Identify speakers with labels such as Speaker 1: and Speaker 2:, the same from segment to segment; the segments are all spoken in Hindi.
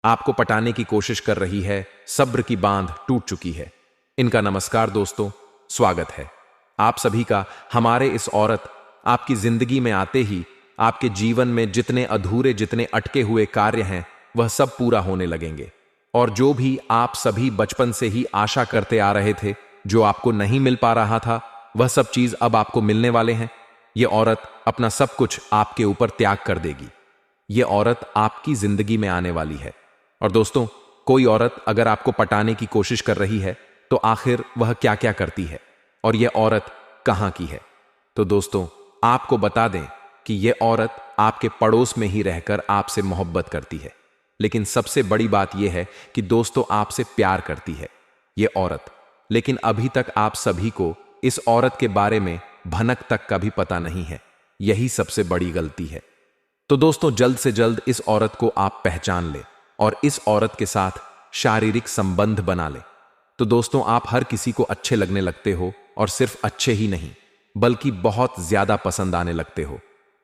Speaker 1: आपको पटाने की कोशिश कर रही है, सब्र की बांध टूट चुकी है। इनका नमस्कार दोस्तों, स्वागत है आप सभी का हमारे इस औरत आपकी जिंदगी में आते ही आपके जीवन में जितने अधूरे, जितने अटके हुए कार्य हैं, वह सब पूरा होने लगेंगे। और जो भी आप सभी बचपन से ही आशा करते आ रहे थे, जो आपको नहीं मिल पा रहा था, वह सब चीज अब आपको मिलने वाले हैं। यह औरत अपना सब कुछ आपके ऊपर त्याग कर देगी। यह औरत आपकी जिंदगी में आने वाली है। और दोस्तों, कोई औरत अगर आपको पटाने की कोशिश कर रही है तो आखिर वह क्या क्या करती है और यह औरत कहां की है? तो दोस्तों, आपको बता दें कि यह औरत आपके पड़ोस में ही रहकर आपसे मोहब्बत करती है। लेकिन सबसे बड़ी बात यह है कि दोस्तों, आपसे प्यार करती है यह औरत। लेकिन अभी तक आप सभी को इस औरत के बारे में भनक तक का भी पता नहीं है। यही सबसे बड़ी गलती है। तो दोस्तों, जल्द से जल्द इस औरत को आप पहचान ले और इस औरत के साथ शारीरिक संबंध बना ले। तो दोस्तों, आप हर किसी को अच्छे लगने लगते हो, और सिर्फ अच्छे ही नहीं बल्कि बहुत ज्यादा पसंद आने लगते हो।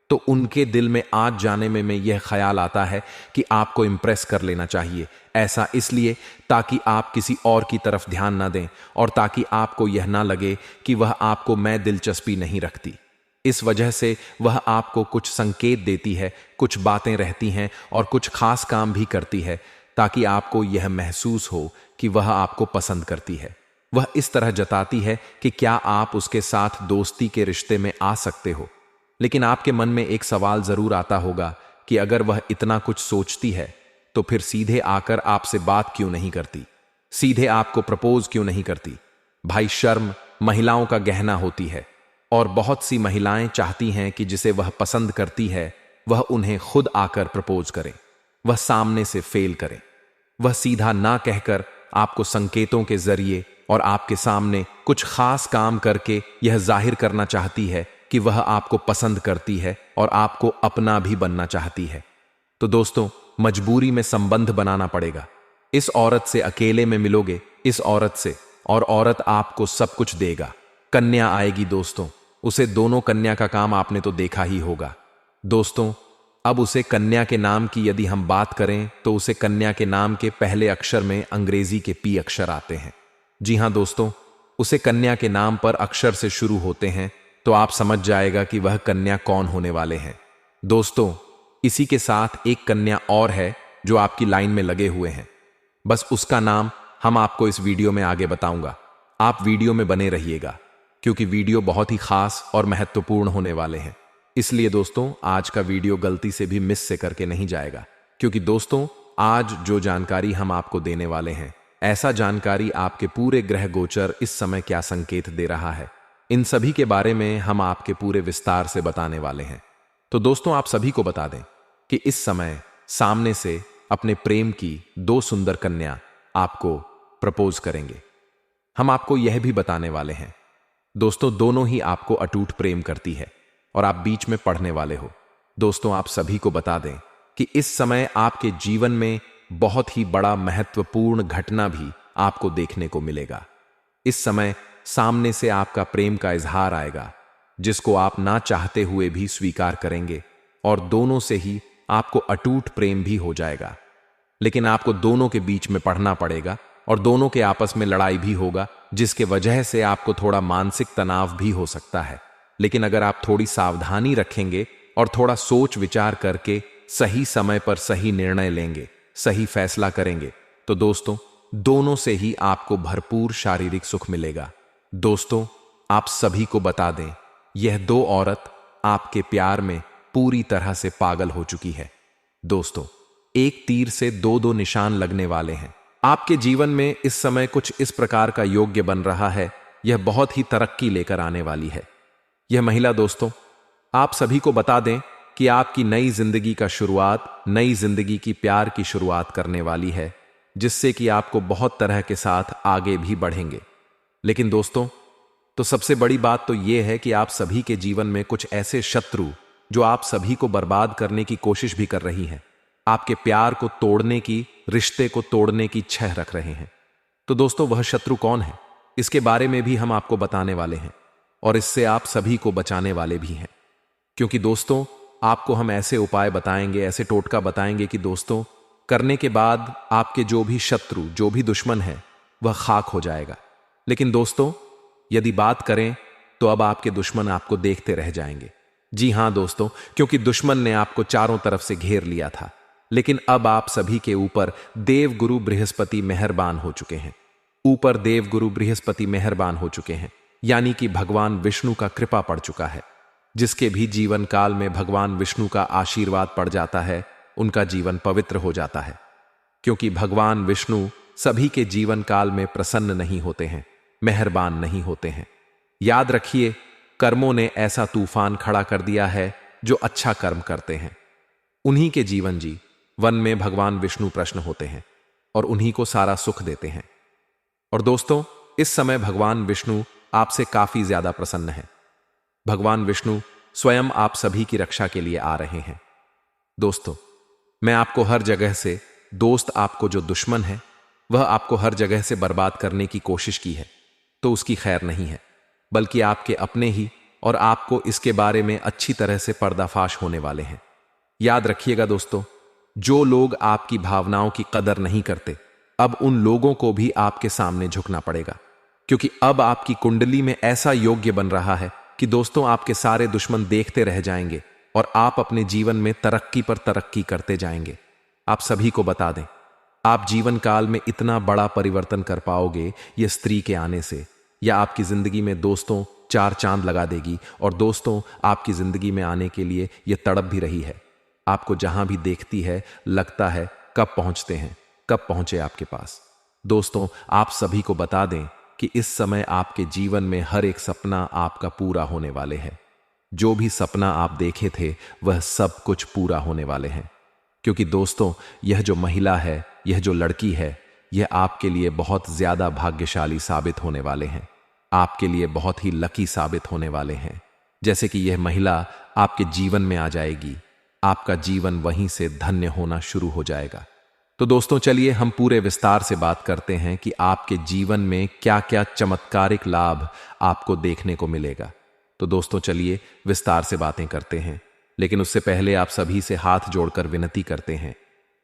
Speaker 1: तो उनके दिल में आज जाने में यह ख्याल आता है कि आपको इंप्रेस कर लेना चाहिए। ऐसा इसलिए ताकि आप किसी और की तरफ ध्यान ना दें, और ताकि आपको यह ना लगे कि वह आपको मैं दिलचस्पी नहीं रखती। इस वजह से वह आपको कुछ संकेत देती है, कुछ बातें रहती हैं और कुछ खास काम भी करती है, ताकि आपको यह महसूस हो कि वह आपको पसंद करती है। वह इस तरह जताती है कि क्या आप उसके साथ दोस्ती के रिश्ते में आ सकते हो। लेकिन आपके मन में एक सवाल जरूर आता होगा कि अगर वह इतना कुछ सोचती है तो फिर सीधे आकर आपसे बात क्यों नहीं करती, सीधे आपको प्रपोज क्यों नहीं करती? भाई, शर्म महिलाओं का गहना होती है, और बहुत सी महिलाएं चाहती हैं कि जिसे वह पसंद करती है वह उन्हें खुद आकर प्रपोज करे, वह सामने से फेल करे। वह सीधा ना कहकर आपको संकेतों के जरिए और आपके सामने कुछ खास काम करके यह जाहिर करना चाहती है कि वह आपको पसंद करती है और आपको अपना भी बनना चाहती है। तो दोस्तों, मजबूरी में संबंध बनाना पड़ेगा। इस औरत से अकेले में मिलोगे, इस औरत से, और औरत आपको सब कुछ देगा। कन्या आएगी दोस्तों, उसे दोनों कन्या का काम आपने तो देखा ही होगा। दोस्तों, अब उसे कन्या के नाम की यदि हम बात करें तो उसे कन्या के नाम के पहले अक्षर में अंग्रेजी के पी अक्षर आते हैं। जी हां दोस्तों, उसे कन्या के नाम पर अक्षर से शुरू होते हैं, तो आप समझ जाएगा कि वह कन्या कौन होने वाले हैं। दोस्तों, इसी के साथ एक कन्या और है जो आपकी लाइन में लगे हुए हैं। बस उसका नाम हम आपको इस वीडियो में आगे बताऊंगा। आप वीडियो में बने रहिएगा, क्योंकि वीडियो बहुत ही खास और महत्वपूर्ण होने वाले हैं। इसलिए दोस्तों, आज का वीडियो गलती से भी मिस से करके नहीं जाएगा, क्योंकि दोस्तों, आज जो जानकारी हम आपको देने वाले हैं, ऐसा जानकारी आपके पूरे ग्रह गोचर इस समय क्या संकेत दे रहा है, इन सभी के बारे में हम आपके पूरे विस्तार से बताने वाले हैं। तो दोस्तों, आप सभी को बता दें कि इस समय सामने से अपने प्रेम की दो सुंदर कन्या आपको प्रपोज करेंगे। हम आपको यह भी बताने वाले हैं दोस्तों, दोनों ही आपको अटूट प्रेम करती है और आप बीच में पढ़ने वाले हो। दोस्तों, आप सभी को बता दें कि इस समय आपके जीवन में बहुत ही बड़ा महत्वपूर्ण घटना भी आपको देखने को मिलेगा। इस समय सामने से आपका प्रेम का इजहार आएगा, जिसको आप ना चाहते हुए भी स्वीकार करेंगे, और दोनों से ही आपको अटूट प्रेम भी हो जाएगा। लेकिन आपको दोनों के बीच में पढ़ना पड़ेगा और दोनों के आपस में लड़ाई भी होगा, जिसके वजह से आपको थोड़ा मानसिक तनाव भी हो सकता है। लेकिन अगर आप थोड़ी सावधानी रखेंगे और थोड़ा सोच विचार करके सही समय पर सही निर्णय लेंगे, सही फैसला करेंगे, तो दोस्तों, दोनों से ही आपको भरपूर शारीरिक सुख मिलेगा। दोस्तों, आप सभी को बता दें, यह दो औरत आपके प्यार में पूरी तरह से पागल हो चुकी है। दोस्तों, एक तीर से दो दो निशान लगने वाले हैं। आपके जीवन में इस समय कुछ इस प्रकार का योग्य बन रहा है, यह बहुत ही तरक्की लेकर आने वाली है। यह महिला दोस्तों, आप सभी को बता दें कि आपकी नई जिंदगी का शुरुआत, नई जिंदगी की प्यार की शुरुआत करने वाली है, जिससे कि आपको बहुत तरह के साथ आगे भी बढ़ेंगे। लेकिन दोस्तों, तो सबसे बड़ी बात तो यह है कि आप सभी के जीवन में कुछ ऐसे शत्रु जो आप सभी को बर्बाद करने की कोशिश भी कर रही हैं, आपके प्यार को तोड़ने की, रिश्ते को तोड़ने की छह रख रहे हैं। तो दोस्तों, वह शत्रु कौन है, इसके बारे में भी हम आपको बताने वाले हैं, और इससे आप सभी को बचाने वाले भी हैं। क्योंकि दोस्तों, आपको हम ऐसे उपाय बताएंगे, ऐसे टोटका बताएंगे कि दोस्तों, करने के बाद आपके जो भी शत्रु, जो भी दुश्मन है, वह खाक हो जाएगा। लेकिन दोस्तों, यदि बात करें तो अब आपके दुश्मन आपको देखते रह जाएंगे। जी हां दोस्तों, क्योंकि दुश्मन ने आपको चारों तरफ से घेर लिया था। लेकिन अब आप सभी के ऊपर देवगुरु बृहस्पति मेहरबान हो चुके हैं। ऊपर देवगुरु बृहस्पति मेहरबान हो चुके हैं, यानी कि भगवान विष्णु का कृपा पड़ चुका है। जिसके भी जीवन काल में भगवान विष्णु का आशीर्वाद पड़ जाता है, उनका जीवन पवित्र हो जाता है। क्योंकि भगवान विष्णु सभी के जीवन काल में प्रसन्न नहीं होते हैं, मेहरबान नहीं होते हैं। याद रखिए, कर्मों ने ऐसा तूफान खड़ा कर दिया है जो अच्छा कर्म करते हैं उन्हीं के जीवन जी वन में भगवान विष्णु प्रसन्न होते हैं और उन्हीं को सारा सुख देते हैं। और दोस्तों, इस समय भगवान विष्णु आपसे काफी ज्यादा प्रसन्न है। भगवान विष्णु स्वयं आप सभी की रक्षा के लिए आ रहे हैं। दोस्तों, मैं आपको हर जगह से, दोस्त आपको जो दुश्मन है वह आपको हर जगह से बर्बाद करने की कोशिश की है, तो उसकी खैर नहीं है, बल्कि आपके अपने ही, और आपको इसके बारे में अच्छी तरह से पर्दाफाश होने वाले हैं। याद रखिएगा दोस्तों, जो लोग आपकी भावनाओं की कदर नहीं करते, अब उन लोगों को भी आपके सामने झुकना पड़ेगा। क्योंकि अब आपकी कुंडली में ऐसा योग्य बन रहा है कि दोस्तों, आपके सारे दुश्मन देखते रह जाएंगे और आप अपने जीवन में तरक्की पर तरक्की करते जाएंगे। आप सभी को बता दें, आप जीवन काल में इतना बड़ा परिवर्तन कर पाओगे ये स्त्री के आने से, या आपकी जिंदगी में दोस्तों चार चांद लगा देगी। और दोस्तों, आपकी जिंदगी में आने के लिए यह तड़प भी रही है। आपको जहां भी देखती है लगता है कब पहुंचते हैं, कब पहुंचे आपके पास। दोस्तों, आप सभी को बता दें कि इस समय आपके जीवन में हर एक सपना आपका पूरा होने वाले हैं। जो भी सपना आप देखे थे वह सब कुछ पूरा होने वाले हैं। क्योंकि दोस्तों, यह जो महिला है, यह जो लड़की है, यह आपके लिए बहुत ज्यादा भाग्यशाली साबित होने वाले हैं। आपके लिए बहुत ही लकी साबित होने वाले हैं। जैसे कि यह महिला आपके जीवन में आ जाएगी, आपका जीवन वहीं से धन्य होना शुरू हो जाएगा। तो दोस्तों, चलिए हम पूरे विस्तार से बात करते हैं कि आपके जीवन में क्या क्या चमत्कारिक लाभ आपको देखने को मिलेगा। तो दोस्तों, चलिए विस्तार से बातें करते हैं। लेकिन उससे पहले आप सभी से हाथ जोड़कर विनती करते हैं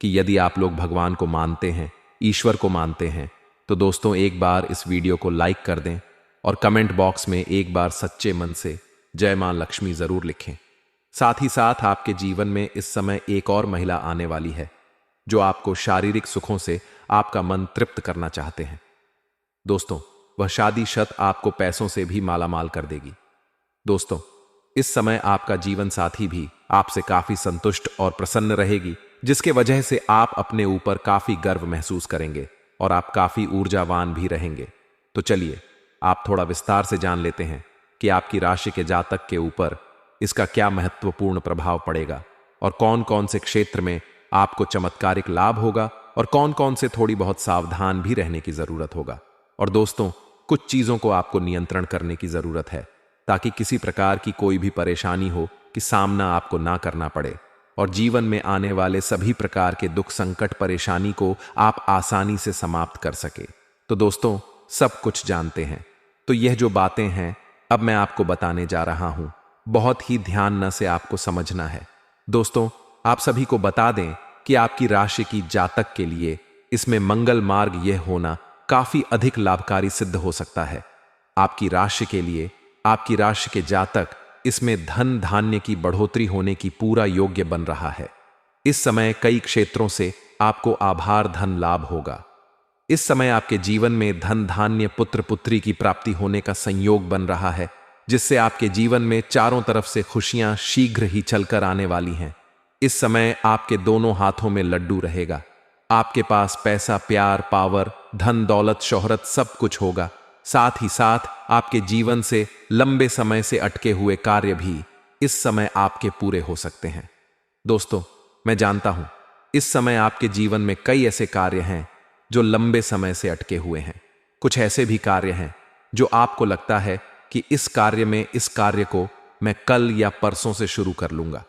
Speaker 1: कि यदि आप लोग भगवान को मानते हैं, ईश्वर को मानते हैं, तो दोस्तों एक बार इस वीडियो को लाइक कर दें और कमेंट बॉक्स में एक बार सच्चे मन से जय मां लक्ष्मी जरूर लिखें। साथ ही साथ आपके जीवन में इस समय एक और महिला आने वाली है जो आपको शारीरिक सुखों से आपका मन तृप्त करना चाहते हैं। दोस्तों, वह शादी शत आपको पैसों से भी मालामाल कर देगी। दोस्तों, इस समय आपका जीवन साथी भी आपसे काफी संतुष्ट और प्रसन्न रहेगी, जिसके वजह से आप अपने ऊपर काफी गर्व महसूस करेंगे और आप काफी ऊर्जावान भी रहेंगे। तो चलिए आप थोड़ा विस्तार से जान लेते हैं कि आपकी राशि के जातक के ऊपर इसका क्या महत्वपूर्ण प्रभाव पड़ेगा और कौन कौन से क्षेत्र में आपको चमत्कारिक लाभ होगा और कौन कौन से थोड़ी बहुत सावधान भी रहने की जरूरत होगा। और दोस्तों, कुछ चीजों को आपको नियंत्रण करने की जरूरत है ताकि किसी प्रकार की कोई भी परेशानी हो कि सामना आपको ना करना पड़े और जीवन में आने वाले सभी प्रकार के दुख, संकट, परेशानी को आप आसानी से समाप्त कर सके। तो दोस्तों, सब कुछ जानते हैं, तो यह जो बातें हैं अब मैं आपको बताने जा रहा हूं, बहुत ही ध्यान न से आपको समझना है। दोस्तों, आप सभी को बता दें कि आपकी राशि की जातक के लिए इसमें मंगल मार्ग यह होना काफी अधिक लाभकारी सिद्ध हो सकता है। आपकी राशि के लिए, आपकी राशि के जातक इसमें धन धान्य की बढ़ोतरी होने की पूरा योग्य बन रहा है। इस समय कई क्षेत्रों से आपको आभार धन लाभ होगा। इस समय आपके जीवन में धन धान्य, पुत्र पुत्री की प्राप्ति होने का संयोग बन रहा है, जिससे आपके जीवन में चारों तरफ से खुशियां शीघ्र ही चलकर आने वाली हैं। इस समय आपके दोनों हाथों में लड्डू रहेगा। आपके पास पैसा, प्यार, पावर, धन दौलत, शोहरत सब कुछ होगा। साथ ही साथ आपके जीवन से लंबे समय से अटके हुए कार्य भी इस समय आपके पूरे हो सकते हैं। दोस्तों, मैं जानता हूं इस समय आपके जीवन में कई ऐसे कार्य हैं जो लंबे समय से अटके हुए हैं। कुछ ऐसे भी कार्य हैं जो आपको लगता है कि इस कार्य को मैं कल या परसों से शुरू कर लूंगा,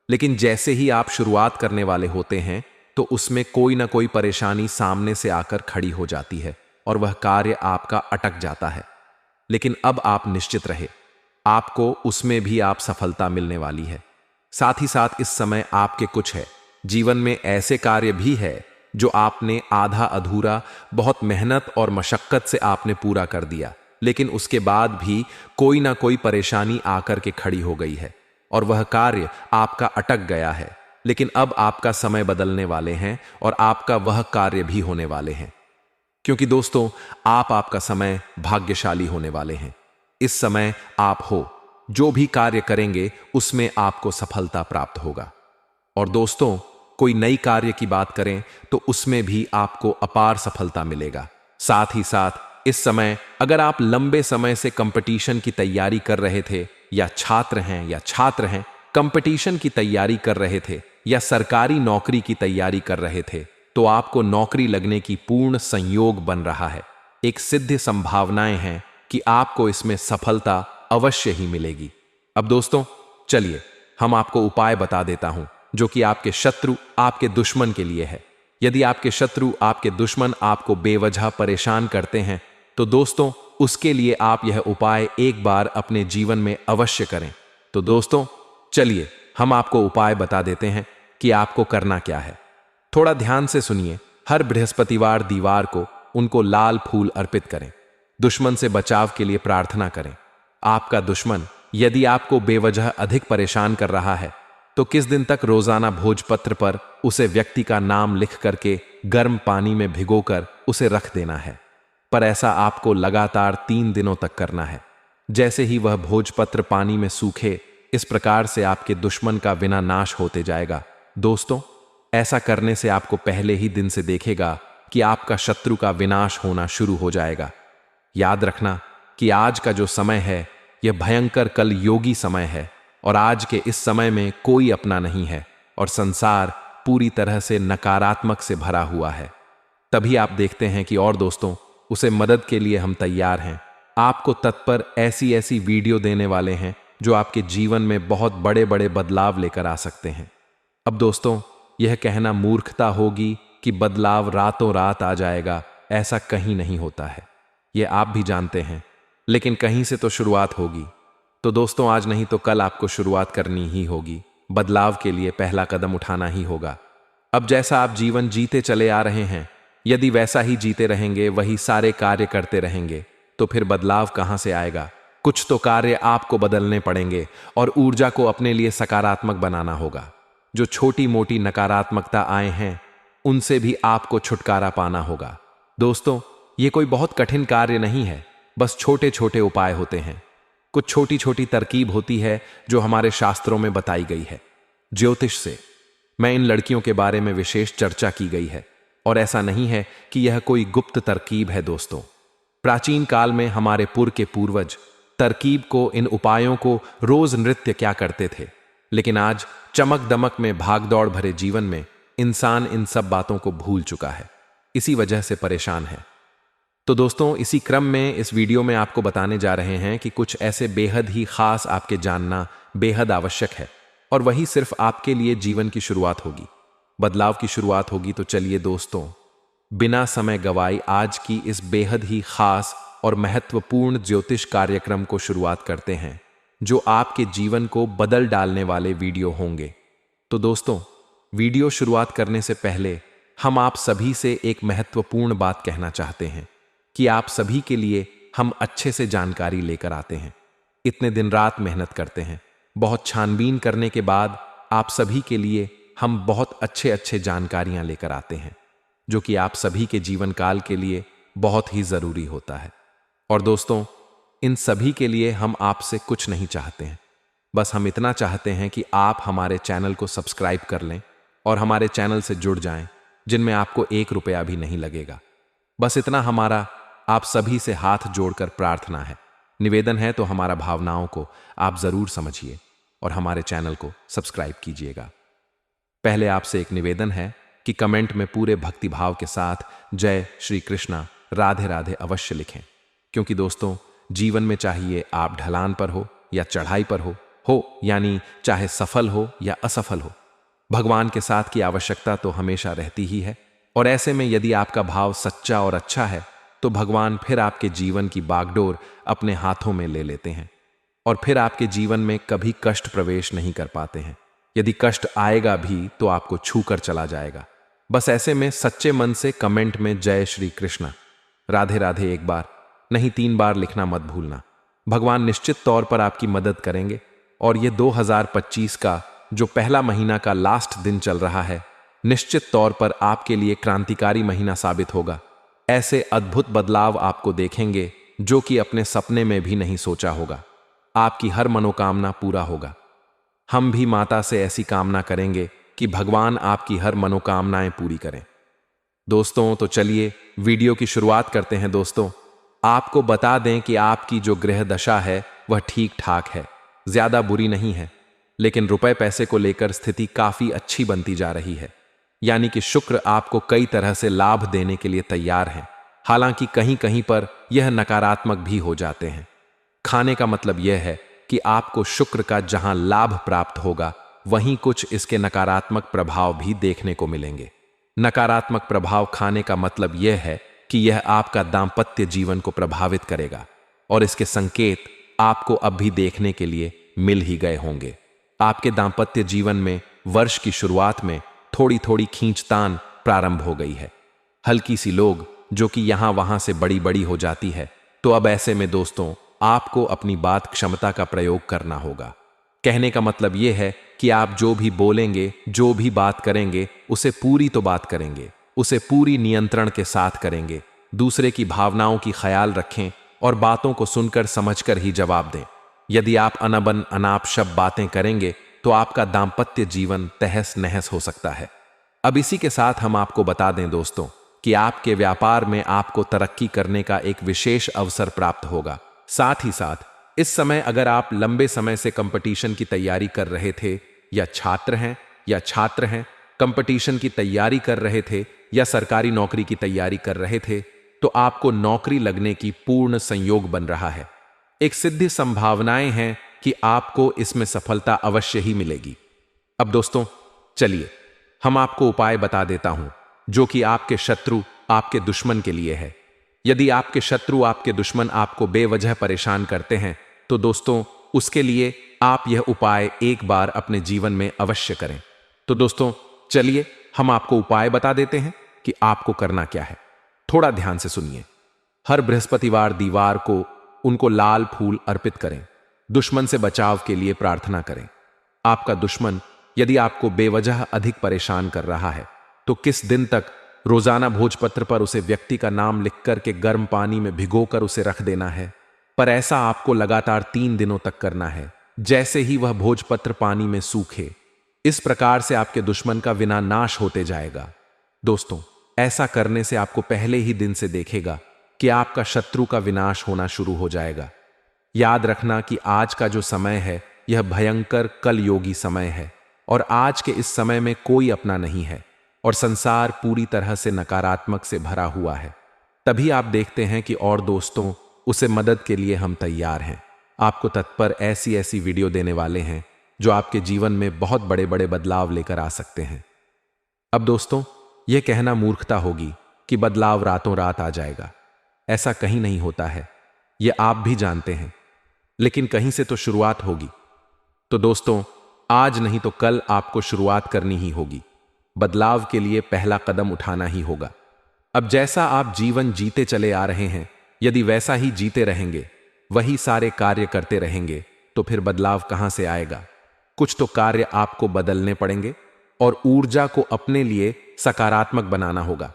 Speaker 1: लेकिन जैसे ही आप शुरुआत करने वाले होते हैं तो उसमें कोई ना कोई परेशानी सामने से आकर खड़ी हो जाती है और वह कार्य आपका अटक जाता है। लेकिन अब आप निश्चित रहे, आपको उसमें भी आप सफलता मिलने वाली है। साथ ही साथ इस समय आपके कुछ है जीवन में ऐसे कार्य भी है जो आपने आधा अधूरा, बहुत मेहनत और मशक्कत से आपने पूरा कर दिया, लेकिन उसके बाद भी कोई ना कोई परेशानी आकर के खड़ी हो गई है और वह कार्य आपका अटक गया है। लेकिन अब आपका समय बदलने वाले हैं और आपका वह कार्य भी होने वाले हैं, क्योंकि दोस्तों आपका समय भाग्यशाली होने वाले हैं। इस समय आप हो जो भी कार्य करेंगे उसमें आपको सफलता प्राप्त होगा। और दोस्तों कोई नई कार्य की बात करें तो उसमें भी आपको अपार सफलता मिलेगा। साथ ही साथ इस समय अगर आप लंबे समय से कंपटीशन की तैयारी कर रहे थे, या छात्र हैं कंपटीशन की तैयारी कर रहे थे, या सरकारी नौकरी की तैयारी कर रहे थे, तो आपको नौकरी लगने की पूर्ण संयोग बन रहा है। एक सिद्ध संभावनाएं हैं कि आपको इसमें सफलता अवश्य ही मिलेगी। अब दोस्तों चलिए हम आपको उपाय बता देता हूं जो कि आपके शत्रु, आपके दुश्मन के लिए है। यदि आपके शत्रु, आपके दुश्मन आपको बेवजह परेशान करते हैं तो दोस्तों उसके लिए आप यह उपाय एक बार अपने जीवन में अवश्य करें। तो दोस्तों चलिए हम आपको उपाय बता देते हैं कि आपको करना क्या है। थोड़ा ध्यान से सुनिए। हर बृहस्पतिवार दीवार को उनको लाल फूल अर्पित करें। दुश्मन से बचाव के लिए प्रार्थना करें। आपका दुश्मन यदि आपको बेवजह अधिक परेशान कर रहा है तो किस दिन तक रोजाना भोजपत्र पर उसे व्यक्ति का नाम लिख करके गर्म पानी में भिगोकर उसे रख देना है। पर ऐसा आपको लगातार 3 दिनों तक करना है। जैसे ही वह भोजपत्र पानी में सूखे, इस प्रकार से आपके दुश्मन का विना नाश होते जाएगा। दोस्तों ऐसा करने से आपको पहले ही दिन से देखेगा कि आपका शत्रु का विनाश होना शुरू हो जाएगा। याद रखना कि आज का जो समय है यह भयंकर कल योगी समय है और आज के इस समय में कोई अपना नहीं है और संसार पूरी तरह से नकारात्मक से भरा हुआ है। तभी आप देखते हैं कि और दोस्तों उसे मदद के लिए हम तैयार हैं। आपको तत्पर ऐसी ऐसी वीडियो देने वाले हैं जो आपके जीवन में बहुत बड़े बड़े बदलाव लेकर आ सकते हैं। अब दोस्तों यह कहना मूर्खता होगी कि बदलाव रातों रात आ जाएगा, ऐसा कहीं नहीं होता है। यह आप भी जानते हैं, लेकिन कहीं से तो शुरुआत होगी। तो दोस्तों आज नहीं तो कल आपको शुरुआत करनी ही होगी। बदलाव के लिए पहला कदम उठाना ही होगा। अब जैसा आप जीवन जीते चले आ रहे हैं, यदि वैसा ही जीते रहेंगे, वही सारे कार्य करते रहेंगे, तो फिर बदलाव कहां से आएगा। कुछ तो कार्य आपको बदलने पड़ेंगे और ऊर्जा को अपने लिए सकारात्मक बनाना होगा। जो छोटी मोटी नकारात्मकता आए हैं उनसे भी आपको छुटकारा पाना होगा। दोस्तों ये कोई बहुत कठिन कार्य नहीं है, बस छोटे छोटे उपाय होते हैं। कुछ छोटी छोटी तरकीब होती है जो हमारे शास्त्रों में बताई गई है। ज्योतिष से मैं इन लड़कियों के बारे में विशेष चर्चा की गई है और ऐसा नहीं है कि यह कोई गुप्त तरकीब है। दोस्तों प्राचीन काल में हमारे के पूर्वज तरकीब को, इन उपायों को रोज नृत्य क्या करते थे, लेकिन आज चमक दमक में भागदौड़ भरे जीवन में इंसान इन सब बातों को भूल चुका है, इसी वजह से परेशान है। तो दोस्तों इसी क्रम में इस वीडियो में आपको बताने जा रहे हैं कि कुछ ऐसे बेहद ही खास आपके जानना बेहद आवश्यक है और वही सिर्फ आपके लिए जीवन की शुरुआत होगी, बदलाव की शुरुआत होगी। तो चलिए दोस्तों बिना समय गवाए आज की इस बेहद ही खास और महत्वपूर्ण ज्योतिष कार्यक्रम को शुरुआत करते हैं, जो आपके जीवन को बदल डालने वाले वीडियो होंगे। तो दोस्तों वीडियो शुरुआत करने से पहले हम आप सभी से एक महत्वपूर्ण बात कहना चाहते हैं कि आप सभी के लिए हम अच्छे से जानकारी लेकर आते हैं। इतने दिन रात मेहनत करते हैं, बहुत छानबीन करने के बाद आप सभी के लिए हम बहुत अच्छे अच्छे जानकारियां लेकर आते हैं, जो कि आप सभी के जीवन काल के लिए बहुत ही जरूरी होता है। और दोस्तों इन सभी के लिए हम आपसे कुछ नहीं चाहते हैं, बस हम इतना चाहते हैं कि आप हमारे चैनल को सब्सक्राइब कर लें और हमारे चैनल से जुड़ जाएं, जिनमें आपको 1 रुपया भी नहीं लगेगा। बस इतना हमारा आप सभी से हाथ जोड़कर प्रार्थना है, निवेदन है। तो हमारा भावनाओं को आप जरूर समझिए और हमारे चैनल को सब्सक्राइब कीजिएगा। पहले आपसे एक निवेदन है कि कमेंट में पूरे भक्तिभाव के साथ जय श्री कृष्णा, राधे राधे अवश्य लिखें, क्योंकि दोस्तों जीवन में चाहिए आप ढलान पर हो या चढ़ाई पर हो यानी चाहे सफल हो या असफल हो, भगवान के साथ की आवश्यकता तो हमेशा रहती ही है। और ऐसे में यदि आपका भाव सच्चा और अच्छा है तो भगवान फिर आपके जीवन की बागडोर अपने हाथों में ले लेते हैं और फिर आपके जीवन में कभी कष्ट प्रवेश नहीं कर पाते हैं। यदि कष्ट आएगा भी तो आपको छू कर चला जाएगा। बस ऐसे में सच्चे मन से कमेंट में जय श्री कृष्ण, राधे राधे एक बार नहीं 3 बार लिखना मत भूलना। भगवान निश्चित तौर पर आपकी मदद करेंगे। और ये 2025 का जो पहला महीना का लास्ट दिन चल रहा है, निश्चित तौर पर आपके लिए क्रांतिकारी महीना साबित होगा। ऐसे अद्भुत बदलाव आपको देखेंगे जो कि अपने सपने में भी नहीं सोचा होगा। आपकी हर मनोकामना पूरा होगा। हम भी माता से ऐसी कामना करेंगे कि भगवान आपकी हर मनोकामनाएं पूरी करें। दोस्तों तो चलिए वीडियो की शुरुआत करते हैं। दोस्तों आपको बता दें कि आपकी जो ग्रह दशा है वह ठीक ठाक है, ज्यादा बुरी नहीं है, लेकिन रुपए पैसे को लेकर स्थिति काफी अच्छी बनती जा रही है। यानी कि शुक्र आपको कई तरह से लाभ देने के लिए तैयार है। हालांकि कहीं कहीं पर यह नकारात्मक भी हो जाते हैं। खाने का मतलब यह है कि आपको शुक्र का जहां लाभ प्राप्त होगा वहीं कुछ इसके नकारात्मक प्रभाव भी देखने को मिलेंगे। नकारात्मक प्रभाव खाने का मतलब यह है कि यह आपका दांपत्य जीवन को प्रभावित करेगा और इसके संकेत आपको अब भी देखने के लिए मिल ही गए होंगे। आपके दांपत्य जीवन में वर्ष की शुरुआत में थोड़ी थोड़ी खींचतान प्रारंभ हो गई है, हल्की सी लोग जो कि यहां वहां से बड़ी बड़ी हो जाती है। तो अब ऐसे में दोस्तों आपको अपनी बात क्षमता का प्रयोग करना होगा। कहने का मतलब यह है कि आप जो भी बोलेंगे, जो भी बात करेंगे, उसे पूरी तो बात करेंगे, उसे पूरी नियंत्रण के साथ करेंगे। दूसरे की भावनाओं की ख्याल रखें और बातों को सुनकर समझकर ही जवाब दें। यदि आप अनबन अनाप शब्द बातें करेंगे तो आपका दांपत्य जीवन तहस नहस हो सकता है। अब इसी के साथ हम आपको बता दें दोस्तों कि आपके व्यापार में आपको तरक्की करने का एक विशेष अवसर प्राप्त होगा। साथ ही साथ इस समय अगर आप लंबे समय से कंपटीशन की तैयारी कर रहे थे या छात्र हैं, कंपटीशन की तैयारी कर रहे थे या सरकारी नौकरी की तैयारी कर रहे थे, तो आपको नौकरी लगने की पूर्ण संयोग बन रहा है। एक सिद्धि संभावनाएं हैं कि आपको इसमें सफलता अवश्य ही मिलेगी। अब दोस्तों चलिए हम आपको उपाय बता देता हूं जो कि आपके शत्रु आपके दुश्मन के लिए है। यदि आपके शत्रु आपके दुश्मन आपको बेवजह परेशान करते हैं तो दोस्तों उसके लिए आप यह उपाय एक बार अपने जीवन में अवश्य करें। तो दोस्तों चलिए हम आपको उपाय बता देते हैं कि आपको करना क्या है। थोड़ा ध्यान से सुनिए। हर बृहस्पतिवार दीवार को उनको लाल फूल अर्पित करें। दुश्मन से बचाव के लिए प्रार्थना करें। आपका दुश्मन यदि आपको बेवजह अधिक परेशान कर रहा है तो किस दिन तक रोजाना भोजपत्र पर उसे व्यक्ति का नाम लिखकर के गर्म पानी में भिगोकर उसे रख देना है। पर ऐसा आपको लगातार 3 दिनों तक करना है। जैसे ही वह भोजपत्र पानी में सूखे, इस प्रकार से आपके दुश्मन का विनाश होते जाएगा। दोस्तों ऐसा करने से आपको पहले ही दिन से देखेगा कि आपका शत्रु का विनाश होना शुरू हो जाएगा। याद रखना कि आज का जो समय है यह भयंकर कलयोगी समय है और आज के इस समय में कोई अपना नहीं है और संसार पूरी तरह से नकारात्मक से भरा हुआ है। तभी आप देखते हैं कि और दोस्तों उसे मदद के लिए हम तैयार हैं। आपको तत्पर ऐसी ऐसी वीडियो देने वाले हैं जो आपके जीवन में बहुत बड़े बड़े बदलाव लेकर आ सकते हैं। अब दोस्तों यह कहना मूर्खता होगी कि बदलाव रातों रात आ जाएगा। ऐसा कहीं नहीं होता है, यह आप भी जानते हैं, लेकिन कहीं से तो शुरुआत होगी। तो दोस्तों आज नहीं तो कल आपको शुरुआत करनी ही होगी। बदलाव के लिए पहला कदम उठाना ही होगा। अब जैसा आप जीवन जीते चले आ रहे हैं, यदि वैसा ही जीते रहेंगे, वही सारे कार्य करते रहेंगे, तो फिर बदलाव कहां से आएगा। कुछ तो कार्य आपको बदलने पड़ेंगे और ऊर्जा को अपने लिए सकारात्मक बनाना होगा।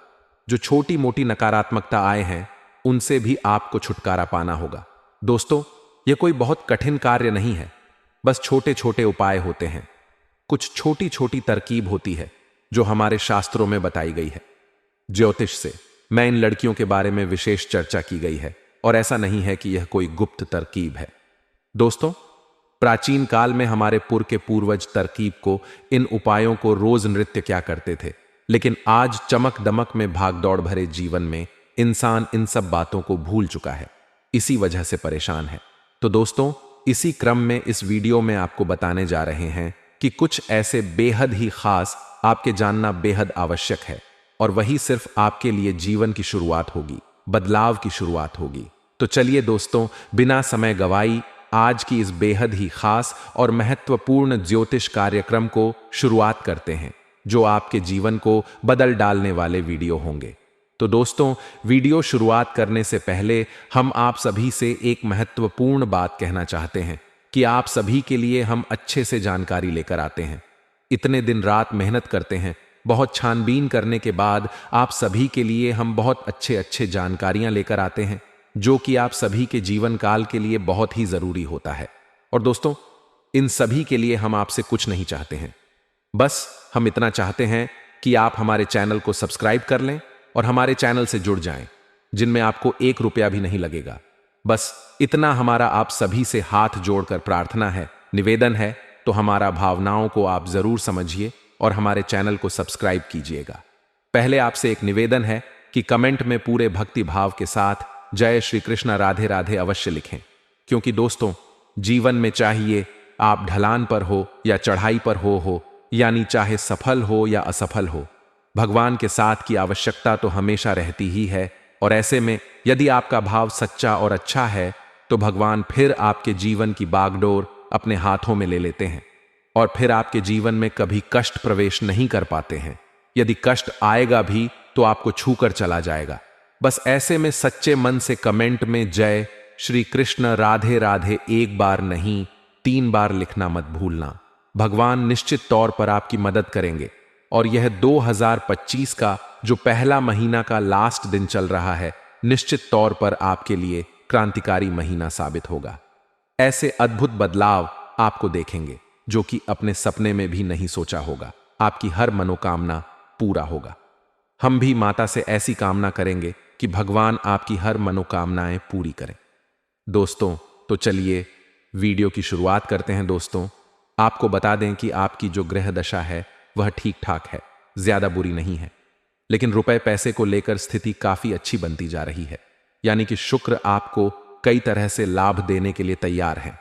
Speaker 1: जो छोटी मोटी नकारात्मकता आए हैं उनसे भी आपको छुटकारा पाना होगा। दोस्तों यह कोई बहुत कठिन कार्य नहीं है, बस छोटे छोटे उपाय होते हैं। कुछ छोटी छोटी तरकीब होती है जो हमारे शास्त्रों में बताई गई है। ज्योतिष से मैं इन लड़कियों के बारे में विशेष चर्चा की गई है और ऐसा नहीं है कि यह कोई गुप्त तरकीब है। दोस्तों प्राचीन काल में हमारे के पूर्वज तरकीब को, इन उपायों को रोज नृत्य क्या करते थे, लेकिन आज चमक दमक में भागदौड़ भरे जीवन में इंसान इन सब बातों को भूल चुका है, इसी वजह से परेशान है। तो दोस्तों इसी क्रम में इस वीडियो में आपको बताने जा रहे हैं कि कुछ ऐसे बेहद ही खास आपके जानना बेहद आवश्यक है और वही सिर्फ आपके लिए जीवन की शुरुआत होगी, बदलाव की शुरुआत होगी। तो चलिए दोस्तों बिना समय गवाई आज की इस बेहद ही खास और महत्वपूर्ण ज्योतिष कार्यक्रम को शुरुआत करते हैं, जो आपके जीवन को बदल डालने वाले वीडियो होंगे। तो दोस्तों, वीडियो शुरुआत करने से पहले हम आप सभी से एक महत्वपूर्ण बात कहना चाहते हैं कि आप सभी के लिए हम अच्छे से जानकारी लेकर आते हैं। इतने दिन रात मेहनत करते हैं, बहुत छानबीन करने के बाद आप सभी के लिए हम बहुत अच्छे जानकारियां लेकर आते हैं, जो कि आप सभी के जीवन काल के लिए बहुत ही जरूरी होता है। और दोस्तों, इन सभी के लिए हम आपसे कुछ नहीं चाहते हैं, बस हम इतना चाहते हैं कि आप हमारे चैनल को सब्सक्राइब कर लें और हमारे चैनल से जुड़ जाएं, जिनमें आपको 1 रुपया भी नहीं लगेगा। बस इतना हमारा आप सभी से हाथ जोड़कर प्रार्थना है, निवेदन है। तो हमारा भावनाओं को आप जरूर समझिए और हमारे चैनल को सब्सक्राइब कीजिएगा। पहले आपसे एक निवेदन है कि कमेंट में पूरे भक्ति भाव के साथ जय श्री कृष्ण राधे राधे अवश्य लिखें, क्योंकि दोस्तों, जीवन में चाहिए आप ढलान पर हो या चढ़ाई पर हो, यानी चाहे सफल हो या असफल हो, भगवान के साथ की आवश्यकता तो हमेशा रहती ही है। और ऐसे में यदि आपका भाव सच्चा और अच्छा है तो भगवान फिर आपके जीवन की बागडोर अपने हाथों में ले लेते हैं और फिर आपके जीवन में कभी कष्ट प्रवेश नहीं कर पाते हैं। यदि कष्ट आएगा भी तो आपको छूकर चला जाएगा। बस ऐसे में सच्चे मन से कमेंट में जय श्री कृष्ण राधे राधे 1 बार नहीं 3 बार लिखना मत भूलना। भगवान निश्चित तौर पर आपकी मदद करेंगे और यह 2025 का जो पहला महीना का लास्ट दिन चल रहा है, निश्चित तौर पर आपके लिए क्रांतिकारी महीना साबित होगा। ऐसे अद्भुत बदलाव आपको देखेंगे जो कि अपने सपने में भी नहीं सोचा होगा। आपकी हर मनोकामना पूरा होगा। हम भी माता से ऐसी कामना करेंगे कि भगवान आपकी हर मनोकामनाएं पूरी करें। दोस्तों, तो चलिए वीडियो की शुरुआत करते हैं। दोस्तों, आपको बता दें कि आपकी जो ग्रह दशा है वह ठीक ठाक है, ज्यादा बुरी नहीं है, लेकिन रुपए पैसे को लेकर स्थिति काफी अच्छी बनती जा रही है। यानी कि शुक्र आपको कई तरह से लाभ देने के लिए तैयार है।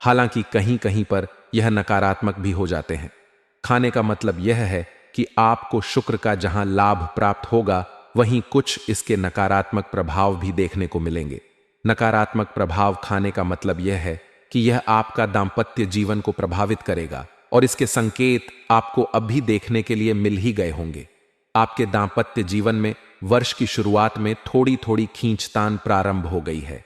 Speaker 1: हालांकि कहीं कहीं पर यह नकारात्मक भी हो जाते हैं। खाने का मतलब यह है कि आपको शुक्र का जहां लाभ प्राप्त होगा, वहीं कुछ इसके नकारात्मक प्रभाव भी देखने को मिलेंगे। नकारात्मक प्रभाव खाने का मतलब यह है कि यह आपका दाम्पत्य जीवन को प्रभावित करेगा और इसके संकेत आपको अभी देखने के लिए मिल ही गए होंगे। आपके दाम्पत्य जीवन में वर्ष की शुरुआत में थोड़ी थोड़ी खींचतान प्रारंभ हो गई है,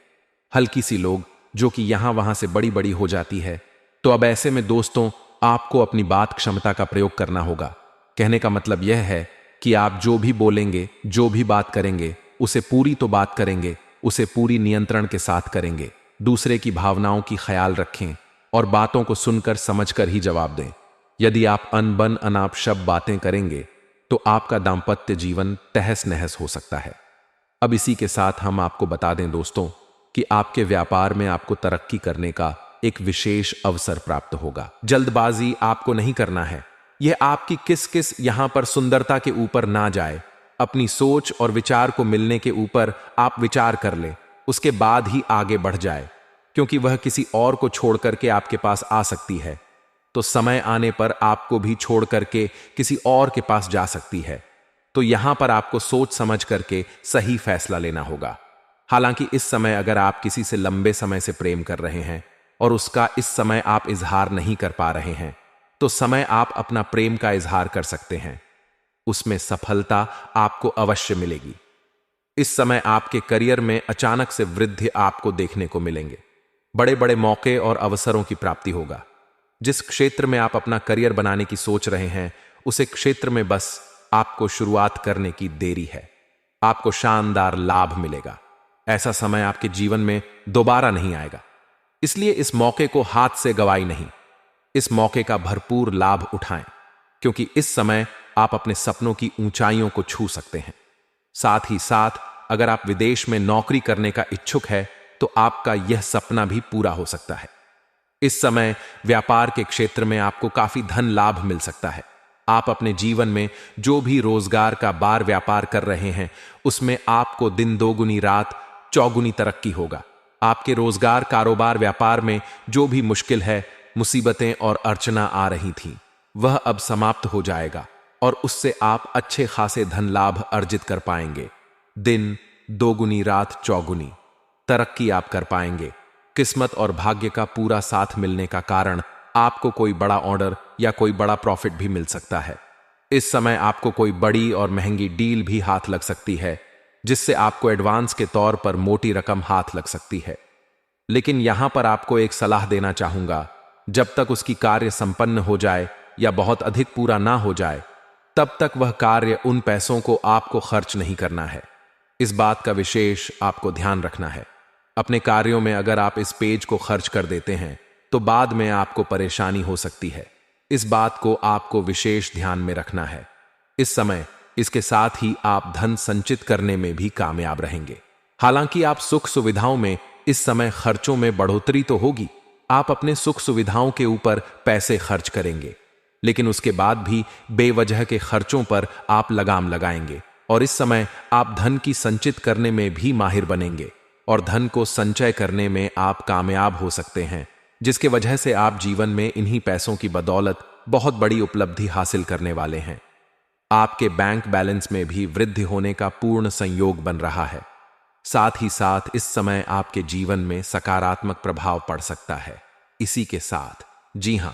Speaker 1: हल्की सी लोग जो कि यहां वहां से बड़ी बड़ी हो जाती है। तो अब ऐसे में दोस्तों, आपको अपनी बात क्षमता का प्रयोग करना होगा। कहने का मतलब यह है कि आप जो भी बोलेंगे, जो भी बात करेंगे, उसे पूरी तो बात करेंगे, उसे पूरी नियंत्रण के साथ करेंगे। दूसरे की भावनाओं की ख्याल रखें और बातों को सुनकर समझकर ही जवाब दें। यदि आप अनबन अनाप शब्द बातें करेंगे तो आपका दाम्पत्य जीवन तहस नहस हो सकता है। अब इसी के साथ हम आपको बता दें दोस्तों कि आपके व्यापार में आपको तरक्की करने का एक विशेष अवसर प्राप्त होगा। जल्दबाजी आपको नहीं करना है। यह आपकी किस किस यहां पर सुंदरता के ऊपर ना जाए। अपनी सोच और विचार को मिलने के ऊपर आप विचार कर ले, उसके बाद ही आगे बढ़ जाए, क्योंकि वह किसी और को छोड़ करके आपके पास आ सकती है, तो समय आने पर आपको भी छोड़ करके किसी और के पास जा सकती है। तो यहां पर आपको सोच समझ करके सही फैसला लेना होगा। हालांकि इस समय अगर आप किसी से लंबे समय से प्रेम कर रहे हैं और उसका इस समय आप इजहार नहीं कर पा रहे हैं, तो समय आप अपना प्रेम का इजहार कर सकते हैं। उसमें सफलता आपको अवश्य मिलेगी। इस समय आपके करियर में अचानक से वृद्धि आपको देखने को मिलेंगे। बड़े बड़े मौके और अवसरों की प्राप्ति होगा। जिस क्षेत्र में आप अपना करियर बनाने की सोच रहे हैं, उसे क्षेत्र में बस आपको शुरुआत करने की देरी है। आपको शानदार लाभ मिलेगा। ऐसा समय आपके जीवन में दोबारा नहीं आएगा, इसलिए इस मौके को हाथ से गवाई नहीं। इस मौके का भरपूर लाभ उठाएं, क्योंकि इस समय आप अपने सपनों की ऊंचाइयों को छू सकते हैं। साथ ही साथ अगर आप विदेश में नौकरी करने का इच्छुक है तो आपका यह सपना भी पूरा हो सकता है। इस समय व्यापार के क्षेत्र में आपको काफी धन लाभ मिल सकता है। आप अपने जीवन में जो भी रोजगार का बार व्यापार कर रहे हैं, उसमें आपको दिन दोगुनी रात चौगुनी तरक्की होगा। आपके रोजगार कारोबार व्यापार में जो भी मुश्किल है, मुसीबतें और अड़चना आ रही थी, वह अब समाप्त हो जाएगा और उससे आप अच्छे खासे धन लाभ अर्जित कर पाएंगे। दिन दोगुनी रात चौगुनी तरक्की आप कर पाएंगे। किस्मत और भाग्य का पूरा साथ मिलने का कारण आपको कोई बड़ा ऑर्डर या कोई बड़ा प्रॉफिट भी मिल सकता है। इस समय आपको कोई बड़ी और महंगी डील भी हाथ लग सकती है, जिससे आपको एडवांस के तौर पर मोटी रकम हाथ लग सकती है। लेकिन यहां पर आपको एक सलाह देना चाहूंगा, जब तक उसकी कार्य संपन्न हो जाए या बहुत अधिक पूरा ना हो जाए, तब तक वह कार्य उन पैसों को आपको खर्च नहीं करना है। इस बात का विशेष आपको ध्यान रखना है। अपने कार्यों में अगर आप इस पेज को खर्च कर देते हैं तो बाद में आपको परेशानी हो सकती है। इस बात को आपको विशेष ध्यान में रखना है। इस समय इसके साथ ही आप धन संचित करने में भी कामयाब रहेंगे। हालांकि आप सुख सुविधाओं में इस समय खर्चों में बढ़ोतरी तो होगी, आप अपने सुख सुविधाओं के ऊपर पैसे खर्च करेंगे, लेकिन उसके बाद भी बेवजह के खर्चों पर आप लगाम लगाएंगे और इस समय आप धन की संचित करने में भी माहिर बनेंगे और धन को संचय करने में आप कामयाब हो सकते हैं, जिसके वजह से आप जीवन में इन्हीं पैसों की बदौलत बहुत बड़ी उपलब्धि हासिल करने वाले हैं। आपके बैंक बैलेंस में भी वृद्धि होने का पूर्ण संयोग बन रहा है। साथ ही साथ इस समय आपके जीवन में सकारात्मक प्रभाव पड़ सकता है। इसी के साथ, जी हां,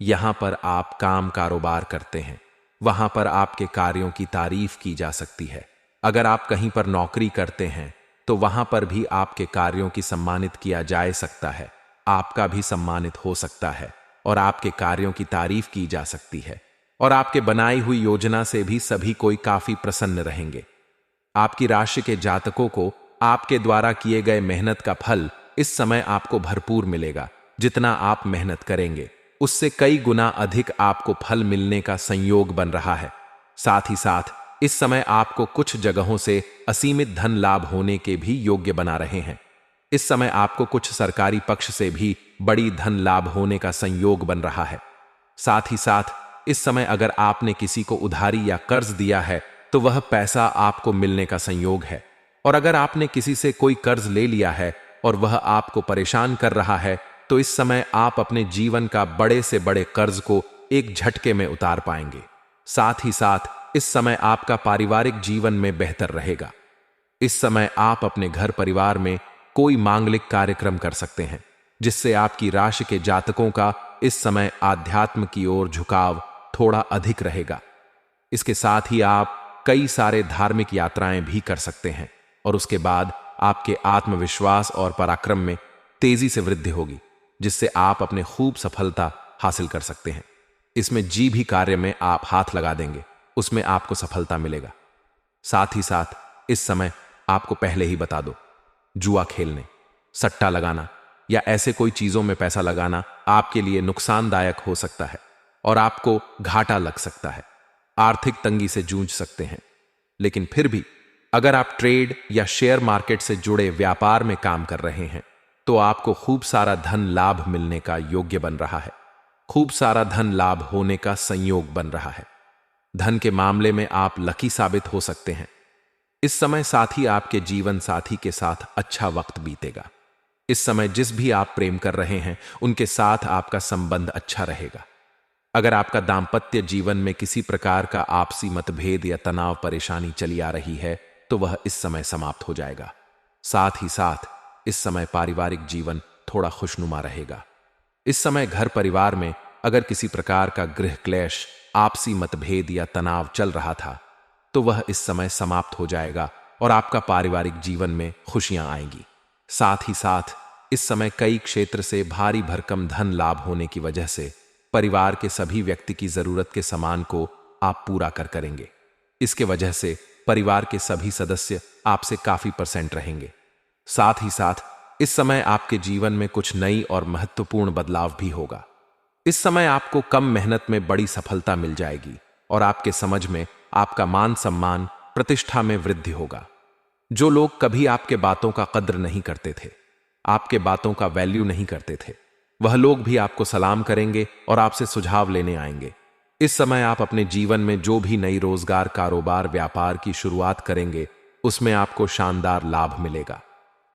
Speaker 1: यहां पर आप काम कारोबार करते हैं, वहां पर आपके कार्यों की तारीफ की जा सकती है। अगर आप कहीं पर नौकरी करते हैं तो वहां पर भी आपके कार्यों की सम्मानित किया जा सकता है, आपका भी सम्मानित हो सकता है और आपके कार्यों की तारीफ की जा सकती है और आपके बनाई हुई योजना से भी सभी कोई काफी प्रसन्न रहेंगे। आपकी राशि के जातकों को आपके द्वारा किए गए मेहनत का फल इस समय आपको भरपूर मिलेगा। जितना आप मेहनत करेंगे उससे कई गुना अधिक आपको फल मिलने का संयोग बन रहा है। साथ ही साथ इस समय आपको कुछ जगहों से असीमित धन लाभ होने के भी योग्य बना रहे हैं। इस समय आपको कुछ सरकारी पक्ष से भी बड़ी धन लाभ होने का संयोग बन रहा है। साथ ही साथ इस समय अगर आपने किसी को उधारी या कर्ज दिया है तो वह पैसा आपको मिलने का संयोग है, और अगर आपने किसी से कोई कर्ज ले लिया है और वह आपको परेशान कर रहा है तो इस समय आप अपने जीवन का बड़े से बड़े कर्ज को एक झटके में उतार पाएंगे। साथ ही साथ इस समय आपका पारिवारिक जीवन में बेहतर रहेगा। इस समय आप अपने घर परिवार में कोई मांगलिक कार्यक्रम कर सकते हैं, जिससे आपकी राशि के जातकों का इस समय आध्यात्म की ओर झुकाव थोड़ा अधिक रहेगा। इसके साथ ही आप कई सारे धार्मिक यात्राएं भी कर सकते हैं और उसके बाद आपके आत्मविश्वास और पराक्रम में तेजी से वृद्धि होगी, जिससे आप अपने खूब सफलता हासिल कर सकते हैं। इसमें जी भी कार्य में आप हाथ लगा देंगे उसमें आपको सफलता मिलेगा। साथ ही साथ इस समय आपको पहले ही बता दो, जुआ खेलने, सट्टा लगाना या ऐसे कोई चीजों में पैसा लगाना आपके लिए नुकसानदायक हो सकता है और आपको घाटा लग सकता है। आर्थिक तंगी से जूझ सकते हैं। लेकिन फिर भी अगर आप ट्रेड या शेयर मार्केट से जुड़े व्यापार में काम कर रहे हैं तो आपको खूब सारा धन लाभ मिलने का योग्य बन रहा है। खूब सारा धन लाभ होने का संयोग बन रहा है। धन के मामले में आप लकी साबित हो सकते हैं। इस समय साथ ही आपके जीवन साथी के साथ अच्छा वक्त बीतेगा। इस समय जिस भी आप प्रेम कर रहे हैं उनके साथ आपका संबंध अच्छा रहेगा। अगर आपका दाम्पत्य जीवन में किसी प्रकार का आपसी मतभेद या तनाव परेशानी चली आ रही है तो वह इस समय समाप्त हो जाएगा। साथ ही साथ इस समय पारिवारिक जीवन थोड़ा खुशनुमा रहेगा। इस समय घर परिवार में अगर किसी प्रकार का गृह क्लेश, आपसी मतभेद या तनाव चल रहा था तो वह इस समय समाप्त हो जाएगा और आपका पारिवारिक जीवन में खुशियां आएंगी। साथ ही साथ इस समय कई क्षेत्र से भारी भरकम धन लाभ होने की वजह से परिवार के सभी व्यक्ति की जरूरत के सामान को आप पूरा करेंगे। इसके वजह से परिवार के सभी सदस्य आपसे काफी परसेंट रहेंगे। साथ ही साथ इस समय आपके जीवन में कुछ नई और महत्वपूर्ण बदलाव भी होगा। इस समय आपको कम मेहनत में बड़ी सफलता मिल जाएगी और आपके समझ में आपका मान सम्मान, प्रतिष्ठा में वृद्धि होगा। जो लोग कभी आपके बातों का कद्र नहीं करते थे, आपके बातों का वैल्यू नहीं करते थे, वह लोग भी आपको सलाम करेंगे और आपसे सुझाव लेने आएंगे। इस समय आप अपने जीवन में जो भी नई रोजगार, कारोबार, व्यापार की शुरुआत करेंगे उसमें आपको शानदार लाभ मिलेगा।